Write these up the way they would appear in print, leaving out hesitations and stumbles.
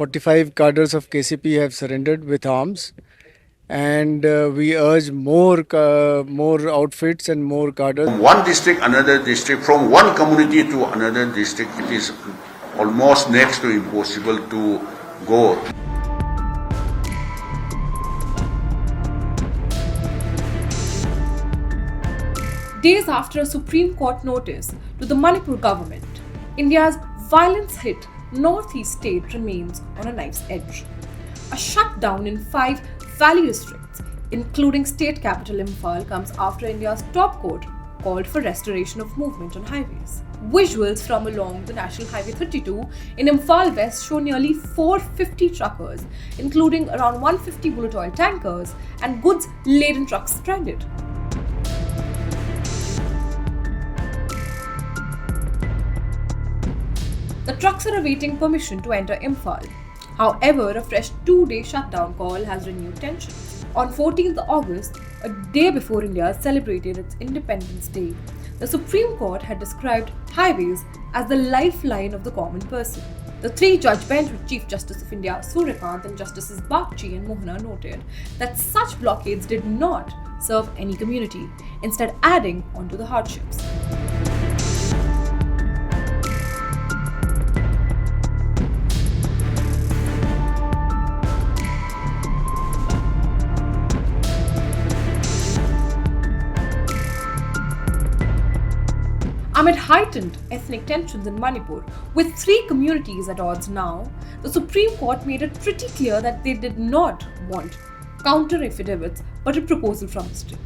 "45 cadres of KCP have surrendered with arms, and we urge more outfits and more cadres." From one district, another district, from one community to another district, it is almost next to impossible to go. Days after a Supreme Court notice to the Manipur government, India's violence-hit northeast state remains on a knife's edge. A shutdown in 5 valley districts, including state capital Imphal, comes after India's top court called for restoration of movement on highways. Visuals from along the National Highway 32 in Imphal West show nearly 450 truckers, including around 150 bullet oil tankers and goods-laden trucks stranded. The trucks are awaiting permission to enter Imphal. However, a fresh 2-day shutdown call has renewed tensions. On 14th August, a day before India celebrated its Independence Day, the Supreme Court had described highways as the lifeline of the common person. The 3-judge bench with Chief Justice of India Suryakant and Justices Bagchi and Mohana noted that such blockades did not serve any community, instead adding onto the hardships. Amid heightened ethnic tensions in Manipur, with 3 communities at odds now, the Supreme Court made it pretty clear that they did not want counter affidavits but a proposal from the state.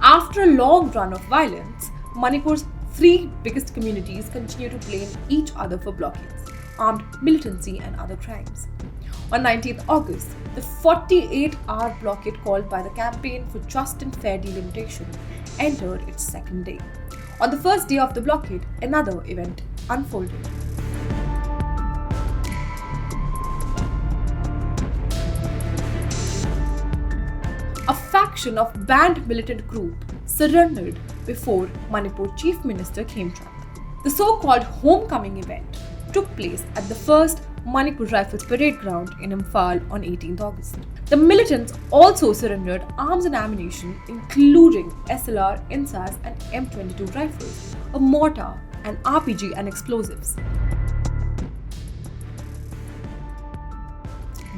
After a long run of violence, Manipur's 3 biggest communities continue to blame each other for blockades, armed militancy and other crimes. On 19th August, the 48-hour blockade called by the Campaign for Just and Fair Delimitation entered its 2nd day. On the first day of the blockade, another event unfolded. A faction of banned militant group surrendered before Manipur Chief Minister Khemchand. The so-called homecoming event took place at the first Manipur Rifles Parade Ground in Imphal on 18th August. The militants also surrendered arms and ammunition, including SLR, INSAS, and M22 rifles, a mortar, an RPG, and explosives.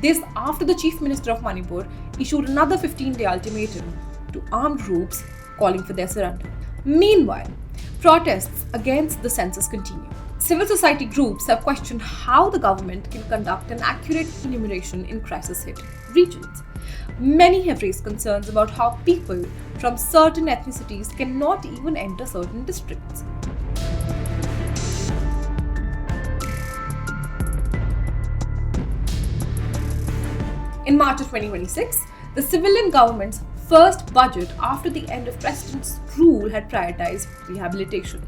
This after the Chief Minister of Manipur issued another 15-day ultimatum to armed groups calling for their surrender. Meanwhile, protests against the census continue. Civil society groups have questioned how the government can conduct an accurate enumeration in crisis-hit regions. Many have raised concerns about how people from certain ethnicities cannot even enter certain districts. In March of 2026, the civilian government's first budget after the end of President's rule had prioritized rehabilitation.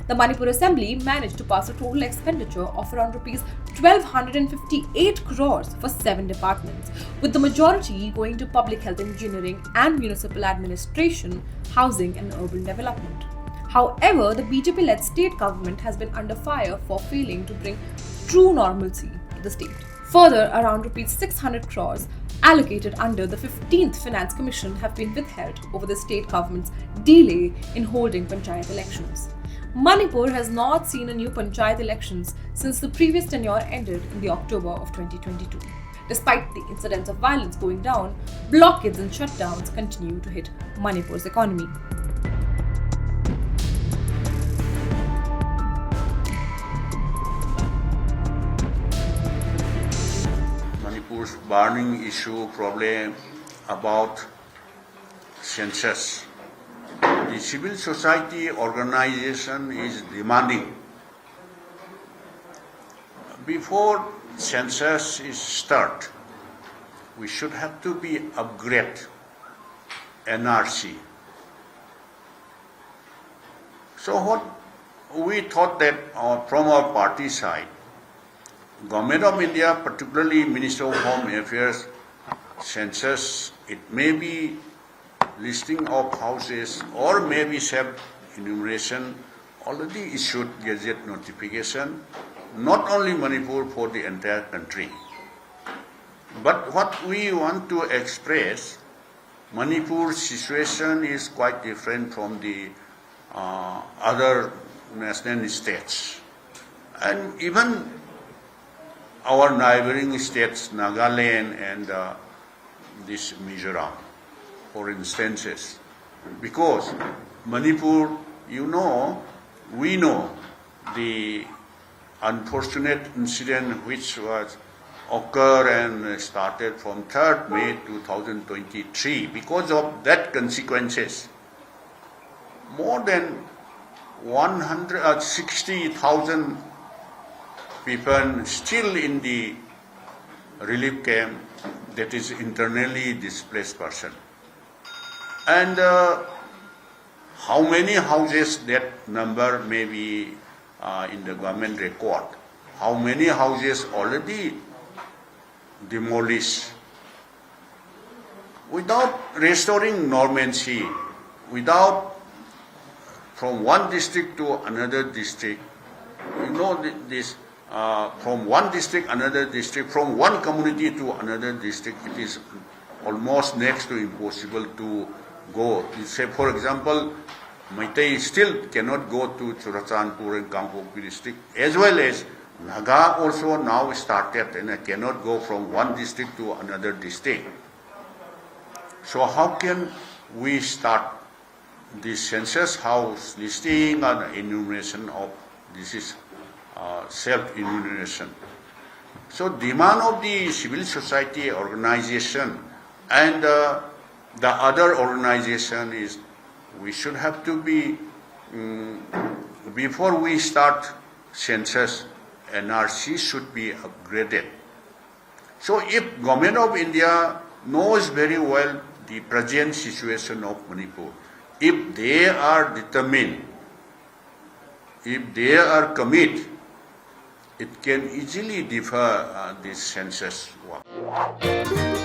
The Manipur Assembly managed to pass a total expenditure of around Rs 1,258 crores for 7 departments, with the majority going to public health engineering and municipal administration, housing and urban development. However, the BJP-led state government has been under fire for failing to bring true normalcy to the state. Further, around Rs 600 crores allocated under the 15th Finance Commission have been withheld over the state government's delay in holding panchayat elections. Manipur has not seen a new panchayat elections since the previous tenure ended in the October of 2022. Despite the incidents of violence going down, blockades and shutdowns continue to hit Manipur's economy. Manipur's burning issue probably about census. The civil society organization is demanding before census is start, we should have to be upgrade NRC. So what we thought that from our party side, Government of India, particularly Minister of Home Affairs, census, it may be listing of houses or maybe self-enumeration, already issued gazette notification, not only Manipur, for the entire country. But what we want to express, Manipur's situation is quite different from the other national states. And even our neighboring states, Nagaland and this Mizoram, for instances, because Manipur, we know the unfortunate incident which was occurred and started from 3rd May 2023. Because of that consequences, more than 160,000 people still in the relief camp, that is internally displaced person. And how many houses, that number may be in the government record. How many houses already demolished? Without restoring normalcy, without from one district to another district, this from one district, another district, from one community to another district, it is almost next to impossible to go. Say, for example, meitei still cannot go to Churachandpur and Kangpokpi district, as well as Naga also now started and cannot go from one district to another district. So how can we start this census house listing and enumeration of this is self-enumeration? So demand of the civil society organization and the other organization is we should have to be, before we start census, NRC should be upgraded. So if Government of India knows very well the present situation of Manipur, if they are determined, if they are committed, it can easily defer this census work.